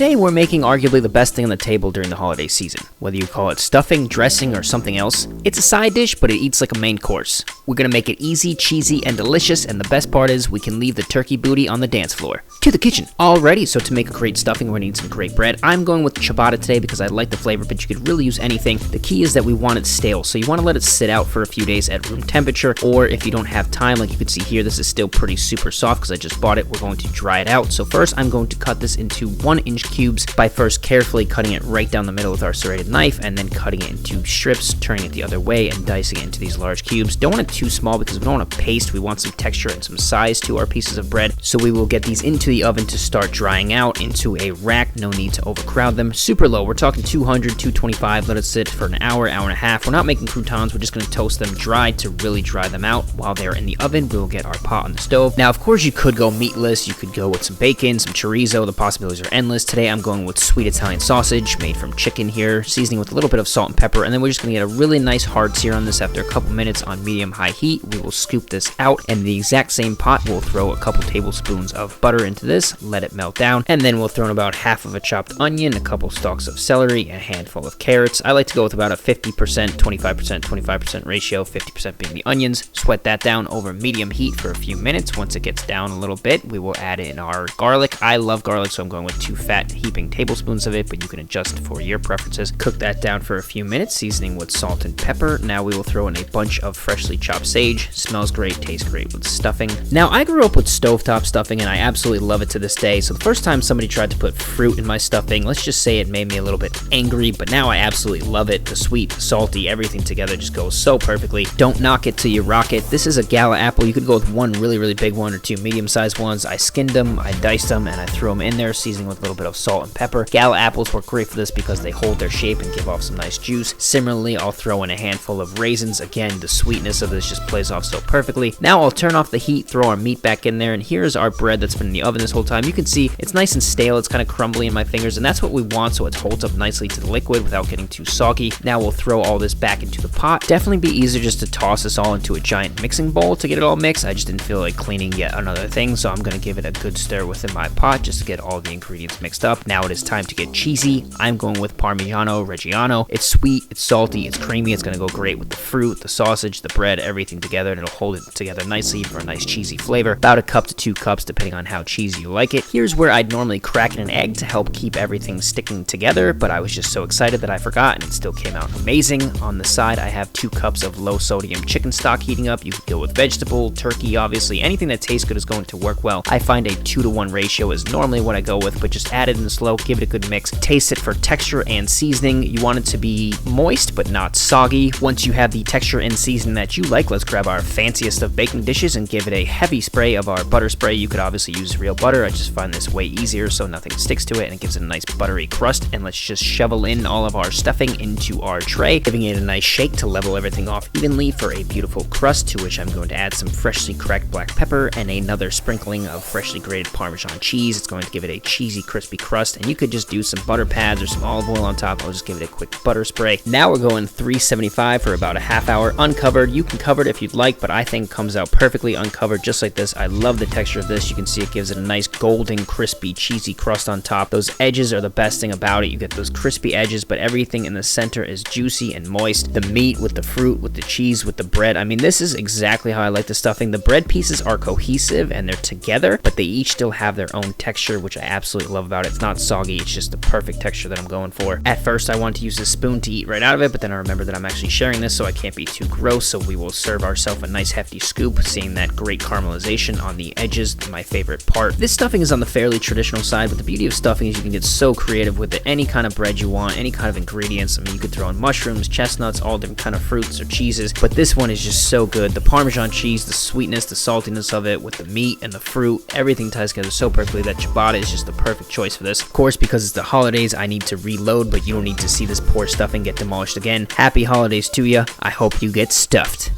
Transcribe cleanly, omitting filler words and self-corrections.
Today we're making arguably the best thing on the table during the holiday season. Whether you call it stuffing, dressing, or something else, it's a side dish, but it eats like a main course. We're gonna make it easy, cheesy, and delicious, and the best part is we can leave the turkey booty on the dance floor. To the kitchen. Alrighty, so to make a great stuffing, we're gonna need some great bread. I'm going with ciabatta today because I like the flavor, but you could really use anything. The key is that we want it stale, so you want to let it sit out for a few days at room temperature, or if you don't have time, like you can see here, this is still pretty super soft because I just bought it. We're going to dry it out. So first, I'm going to cut this into 1-inch cubes by first carefully cutting it right down the middle with our serrated knife, and then cutting it into strips, turning it the other way, and dicing it into these large cubes. Don't want it too small because we don't want a paste. We want some texture and some size to our pieces of bread. So we will get these into the oven to start drying out into a rack. No need to overcrowd them. Super low. We're talking 200, 225. Let it sit for an hour, hour and a half. We're not making croutons. We're just going to toast them dry to really dry them out. While they're in the oven, we'll get our pot on the stove. Now, of course, you could go meatless. You could go with some bacon, some chorizo. The possibilities are endless. Today, I'm going with sweet Italian sausage made from chicken here, seasoning with a little bit of salt and pepper, and then we're just going to get a really nice hard sear on this. After a couple minutes on medium-high heat, we will scoop this out, and in the exact same pot, we'll throw a couple tablespoons of butter into this, let it melt down, and then we'll throw in about half of a chopped onion, a couple stalks of celery, a handful of carrots. I like to go with about a 50%, 25%, 25% ratio, 50% being the onions. Sweat that down over medium heat for a few minutes. Once it gets down a little bit, we will add in our garlic. I love garlic, so I'm going with 2 fat heaping tablespoons of it, but you can adjust for your preferences. Cook that down for a few minutes, seasoning with salt and pepper. Now we will throw in a bunch of freshly chopped sage. Smells great, tastes great with stuffing. Now, I grew up with stovetop stuffing, and I absolutely love it to this day. So the first time somebody tried to put fruit in my stuffing, let's just say it made me a little bit angry, but now I absolutely love it. The sweet, the salty, everything together just goes so perfectly. Don't knock it till you rock it. This is a gala apple. You could go with one really big one or 2 medium-sized ones. I skinned them, I diced them, and I threw them in there, seasoning with a little bit of salt and pepper. Gala apples work great for this because they hold their shape and give off some nice juice. Similarly, I'll throw in a handful of raisins. Again, the sweetness of this just plays off so perfectly. Now I'll turn off the heat, throw our meat back in there, and here's our bread that's been in the oven this whole time. You can see it's nice and stale. It's kind of crumbly in my fingers, and that's what we want, so it holds up nicely to the liquid without getting too soggy. Now we'll throw all this back into the pot. Definitely be easier just to toss this all into a giant mixing bowl to get it all mixed. I just didn't feel like cleaning yet another thing, so I'm going to give it a good stir within my pot just to get all the ingredients mixed up. Now it is time to get cheesy. I'm going with Parmigiano Reggiano. It's sweet, it's salty, it's creamy. It's going to go great with the fruit, the sausage, the bread, everything together, and it'll hold it together nicely for a nice cheesy flavor. About a cup to 2 cups, depending on how cheesy you like it. Here's where I'd normally crack an egg to help keep everything sticking together, but I was just so excited that I forgot, and it still came out amazing. On the side, I have 2 cups of low sodium chicken stock heating up. You could go with vegetable, turkey, obviously. Anything that tastes good is going to work well. I find a 2-to-1 ratio is normally what I go with, but just add it in slow, give it a good mix. Taste it for texture and seasoning. You want it to be moist, but not soggy. Once you have the texture and seasoning that you like, let's grab our fanciest of baking dishes and give it a heavy spray of our butter spray. You could obviously use real butter. I just find this way easier so nothing sticks to it, and it gives it a nice buttery crust. And let's just shovel in all of our stuffing into our tray, giving it a nice shake to level everything off evenly for a beautiful crust, to which I'm going to add some freshly cracked black pepper and another sprinkling of freshly grated Parmesan cheese. It's going to give it a cheesy, crispy crust, and you could just do some butter pads or some olive oil on top. I'll just give it a quick butter spray. Now we're going 375 for about a half hour uncovered. You can cover it if you'd like, but I think it comes out perfectly uncovered just like this. I love the texture of this. You can see it gives it a nice golden, crispy, cheesy crust on top. Those edges are the best thing about it. You get those crispy edges, but everything in the center is juicy and moist. The meat with the fruit, with the cheese, with the bread. I mean, this is exactly how I like the stuffing. The bread pieces are cohesive and they're together, but they each still have their own texture, which I absolutely love about it. It's not soggy. It's just the perfect texture that I'm going for. At first, I wanted to use a spoon to eat right out of it, but then I remembered that I'm actually sharing this, so I can't be too gross, so we will serve ourselves a nice hefty scoop, seeing that great caramelization on the edges, my favorite part. This stuffing is on the fairly traditional side, but the beauty of stuffing is you can get so creative with it. Any kind of bread you want, any kind of ingredients. I mean, you could throw in mushrooms, chestnuts, all different kind of fruits or cheeses, but this one is just so good. The Parmesan cheese, the sweetness, the saltiness of it with the meat and the fruit, everything ties together so perfectly that ciabatta is just the perfect choice for this. Of course, because it's the holidays, I need to reload, but you don't need to see this poor stuffing get demolished again. Happy holidays to you. I hope you get stuffed.